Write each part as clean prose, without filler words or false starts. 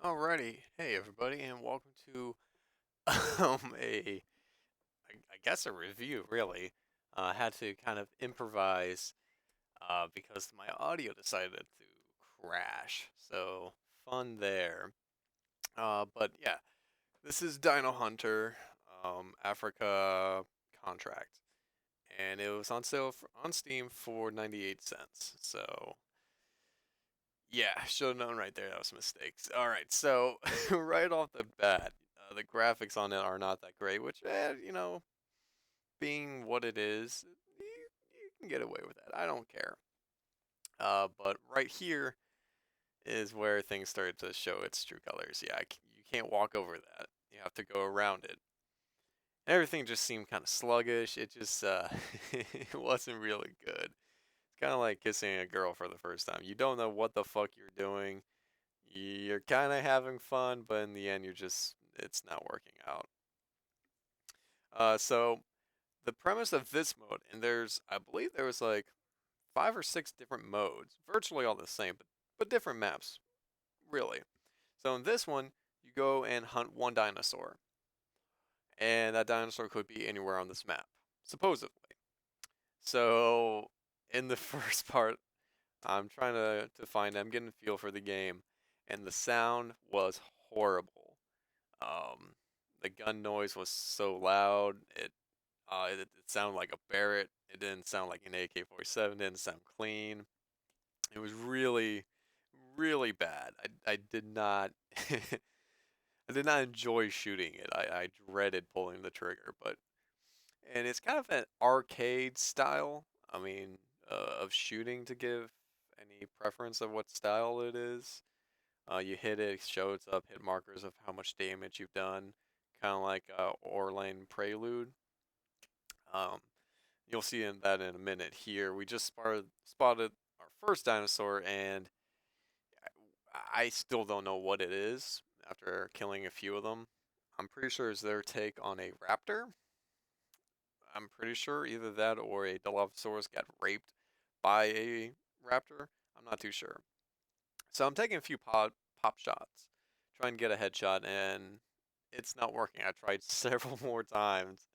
Alrighty, hey everybody, and welcome to a I guess a review really. I had to kind of improvise because my audio decided to crash. So fun there. But yeah, this is Dino Hunter, Africa contract, and it was on sale on Steam for 98 cents. So yeah, should have known right there that was mistakes. All right, so right off the bat, the graphics on it are not that great, which, being what it is, you can get away with that. I don't care. But right here is where things started to show its true colors. Yeah, you can't walk over that. You have to go around it. Everything just seemed kind of sluggish. It just it wasn't really good. It's kind of like kissing a girl for the first time. You don't know what the fuck you're doing. You're kind of having fun, but in the end, it's not working out. So the premise of this mode, and I believe there was like five or six different modes, virtually all the same, but different maps, really. So in this one, you go and hunt one dinosaur, and that dinosaur could be anywhere on this map, supposedly. So in the first part, I'm trying to find, I'm getting a feel for the game, and the sound was horrible. Um, the gun noise was so loud. It sounded like a Barrett. It didn't sound like an AK-47. Didn't sound clean. It was really, really bad. I did not I did not enjoy shooting it. I dreaded pulling the trigger. And it's kind of an arcade style. I mean, of shooting to give any preference of what style it is. You hit it, it shows up hit markers of how much damage you've done, kind of like Orlane Prelude. Um, you'll see that in a minute here. We just spotted our first dinosaur, and I still don't know what it is after killing a few of them. I'm pretty sure it's their take on a raptor. I'm pretty sure either that or a Dilophosaurus got raped by a raptor. I'm not too sure. So I'm taking a few pop shots, trying to get a headshot, and it's not working. I tried several more times,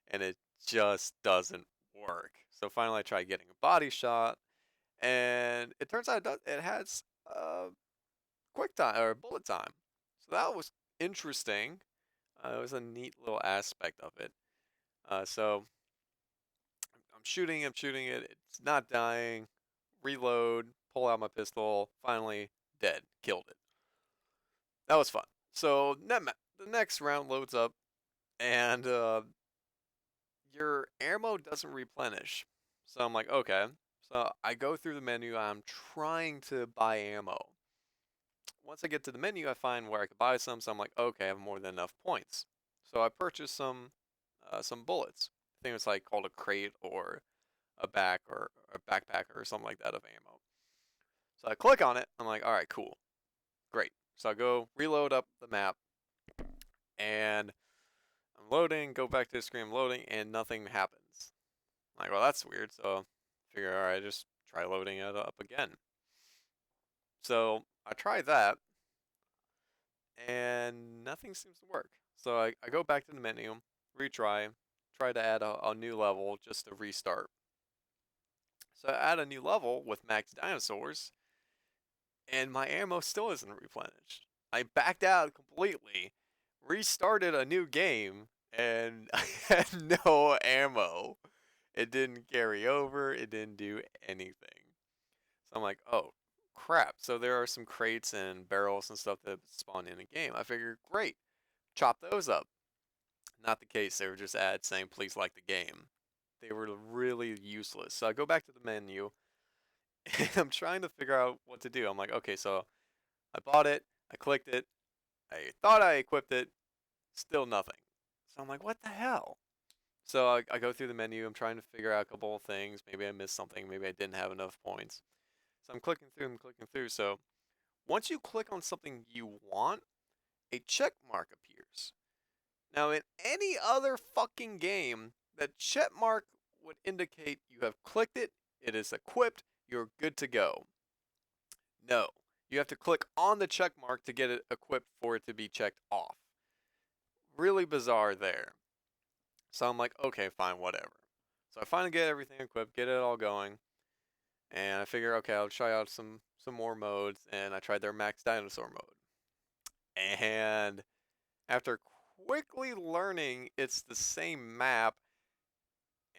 and it just doesn't work. So finally, I tried getting a body shot, and it turns out it has quick time or bullet time. So that was interesting. It was a neat little aspect of it. So I'm shooting it. It's not dying. Reload, pull out my pistol. Finally, dead. Killed it. That was fun. So the next round loads up, and your ammo doesn't replenish. So I'm like, okay. So I go through the menu. I'm trying to buy ammo. Once I get to the menu, I find where I could buy some. So I'm like, okay, I have more than enough points. So I purchased some bullets. I think it's like called a crate or a back or a backpack or something like that of ammo. So I click on it. I'm like, all right, cool, great. So I go reload up the map, and I'm loading. Go back to the screen, I'm loading, and nothing happens. I'm like, well, that's weird. So I figure, all right, just try loading it up again. So I try that, and nothing seems to work. So I go back to the menu, retry, try to add a new level just to restart. So I add a new level with max dinosaurs, and my ammo still isn't replenished. I backed out completely, restarted a new game, and I had no ammo. It didn't carry over, it didn't do anything. So I'm like, oh crap. So there are some crates and barrels and stuff that spawn in the game. I figured, great, chop those up. Not the case. They were just ads saying, please like the game. They were really useless. So I go back to the menu, and I'm trying to figure out what to do. I'm like, okay, so I bought it, I clicked it, I thought I equipped it, still nothing. So I'm like, what the hell? So I go through the menu, I'm trying to figure out a couple of things. Maybe I missed something, maybe I didn't have enough points. So I'm clicking through and clicking through. So once you click on something you want, a check mark appears. Now, in any other fucking game, that check mark would indicate you have clicked it, it is equipped, you're good to go. No, You have to click on the check mark to get it equipped for it to be checked off. Really bizarre there. So I'm like, okay, fine, whatever. So I finally get everything equipped, get it all going, and I figure, okay, I'll try out some more modes, and I tried their Max Dinosaur mode. And after quickly learning it's the same map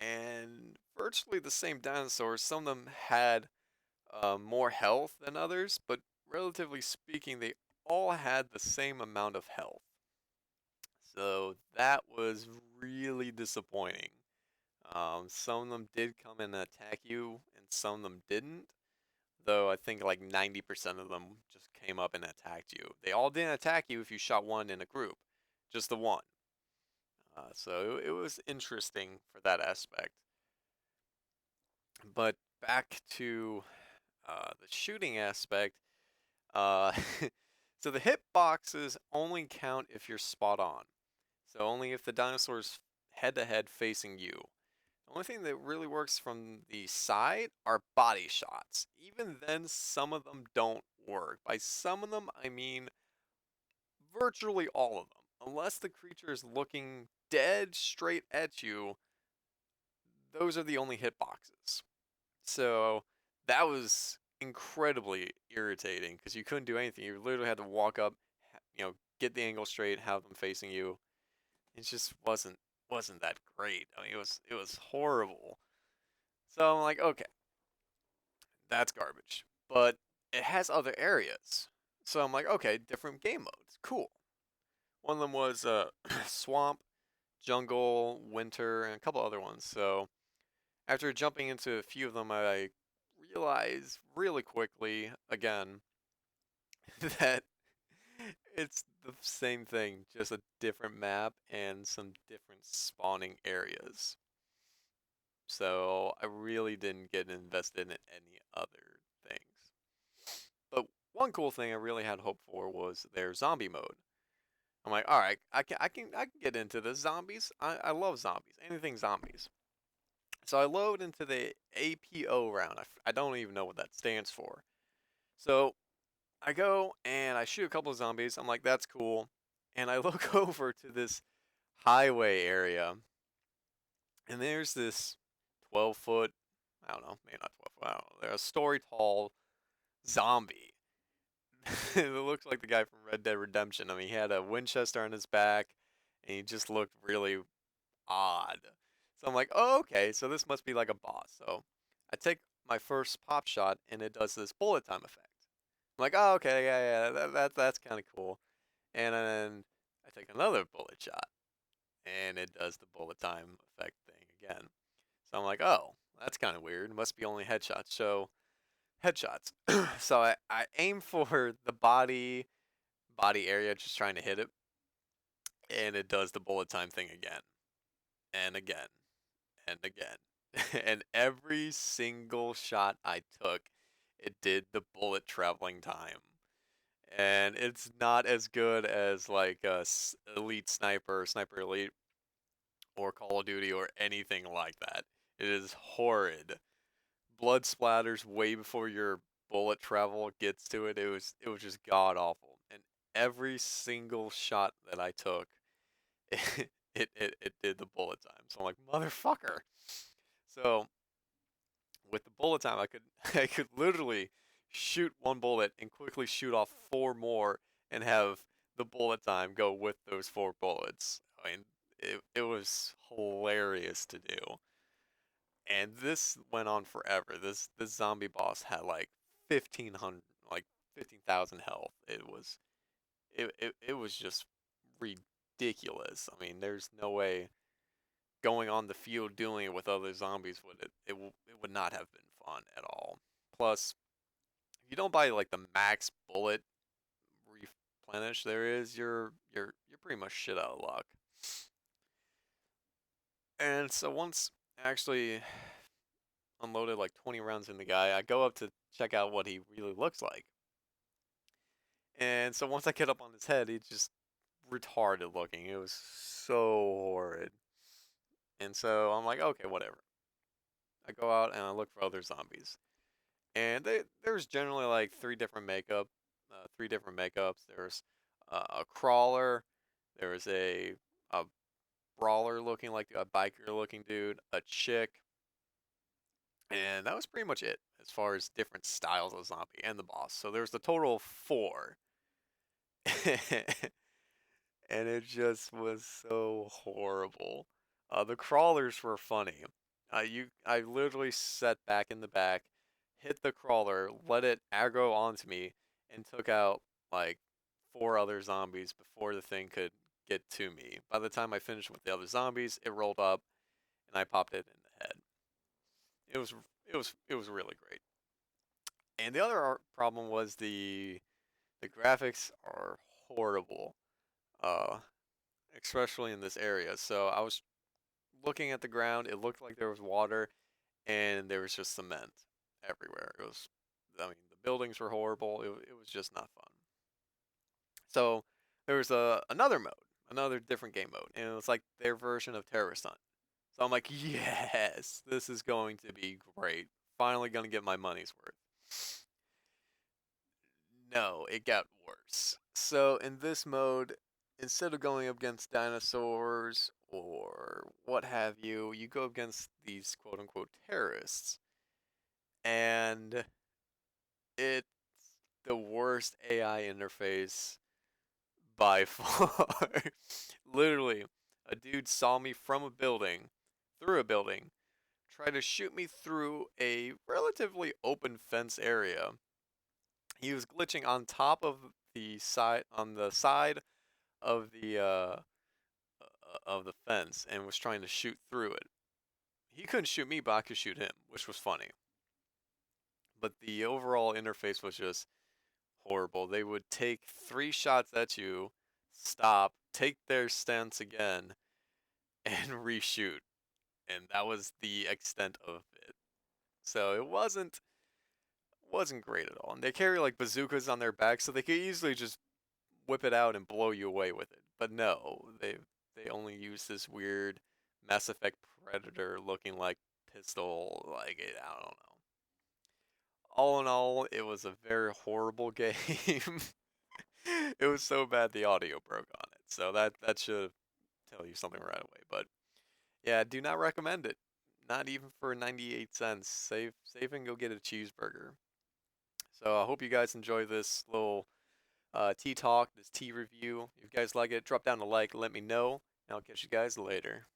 and virtually the same dinosaurs, some of them had more health than others, but relatively speaking, they all had the same amount of health. So that was really disappointing. Some of them did come and attack you, and some of them didn't. Though I think like 90% of them just came up and attacked you. They all didn't attack you if you shot one in a group, just the one. So it was interesting for that aspect. But back to the shooting aspect. Uh, so the hit boxes only count if you're spot on. So only if the dinosaur's head to head facing you. The only thing that really works from the side are body shots. Even then, some of them don't work. By some of them, I mean virtually all of them. Unless the creature is looking dead straight at you, those are the only hitboxes. So that was incredibly irritating because you couldn't do anything. You literally had to walk up, get the angle straight, have them facing you. It just wasn't that great. I mean, it was horrible. So I'm like, okay, that's garbage. But it has other areas. So I'm like, okay, different game modes. Cool. One of them was swamp, jungle, winter, and a couple other ones. So after jumping into a few of them, I realized really quickly again that it's the same thing, just a different map and some different spawning areas. So I really didn't get invested in any other things. But one cool thing I really had hope for was their zombie mode. I'm like, all right, I can get into the zombies. I love zombies, anything zombies. So I load into the APO round. I don't even know what that stands for. So I go and I shoot a couple of zombies. I'm like, that's cool. And I look over to this highway area, and there's this 12-foot, I don't know, maybe not 12 foot, I don't know, they're a story tall zombie. It looks like the guy from Red Dead Redemption. I mean, he had a Winchester on his back, and he just looked really odd. So I'm like, oh, okay, so this must be like a boss. So I take my first pop shot, and it does this bullet time effect. I'm like, oh, okay, yeah, that's kind of cool. And then I take another bullet shot, and it does the bullet time effect thing again. So I'm like, oh, that's kind of weird. It must be only headshots. So headshots. So I aim for the body area, just trying to hit it, and it does the bullet time thing again and again and again. And every single shot I took, it did the bullet traveling time. And it's not as good as like Elite Sniper, Sniper Elite, or Call of Duty, or anything like that. It is horrid. Blood splatters way before your bullet travel gets to it. It was just god awful. And every single shot that I took, it did the bullet time. So I'm like, motherfucker. So with the bullet time, I could I could literally shoot one bullet and quickly shoot off four more and have the bullet time go with those four bullets. I mean, it was hilarious to do. And this went on forever. This zombie boss had like 1500, like 15,000 health. It was just ridiculous. I mean, there's no way going on the field doing it with other zombies it would not have been fun at all. Plus, if you don't buy like the max bullet replenish there is, you're pretty much shit out of luck. And so once I actually unloaded like 20 rounds in the guy, I go up to check out what he really looks like. And so once I get up on his head, he's just retarded looking. It was so horrid. And so I'm like, okay, whatever. I go out and I look for other zombies. And there's generally like three different makeup three different makeups. There's a crawler. There was a brawler looking like a biker looking dude, a chick, and that was pretty much it as far as different styles of zombie and the boss. So there's the total of four. And it just was so horrible. The crawlers were funny. I literally sat back in the back, hit the crawler, let it aggro onto me, and took out like four other zombies before the thing could get to me. By the time I finished with the other zombies, it rolled up and I popped it in the head. It was it was really great. And the other problem was the graphics are horrible. Uh, Especially in this area. So I was looking at the ground. It looked like there was water, and there was just cement everywhere. I mean, the buildings were horrible. It was just not fun. So there was another mode, another different game mode, and it was like their version of Terrorist Hunt. So I'm like, yes, this is going to be great. Finally, gonna get my money's worth. No, it got worse. So in this mode, instead of going up against dinosaurs or what have you, you go against these quote unquote terrorists. And it's the worst AI interface by far. Literally, a dude saw me from a building, through a building, tried to shoot me through a relatively open fence area. He was glitching on top of the side of the fence and was trying to shoot through it. He couldn't shoot me, but I could shoot him, which was funny. But the overall interface was just horrible. They would take three shots at you, stop, take their stance again, and reshoot. And that was the extent of it. So it wasn't great at all. And they carry like bazookas on their back, so they could easily just whip it out and blow you away with it. But no, they only use this weird Mass Effect Predator looking like pistol. Like I don't know. All in all, it was a very horrible game. It was so bad the audio broke on it. So that should tell you something right away. But yeah, do not recommend it. Not even for 98 cents. Save and go get a cheeseburger. So I hope you guys enjoy this little tea talk, this tea review. If you guys like it, drop down a like, let me know, and I'll catch you guys later.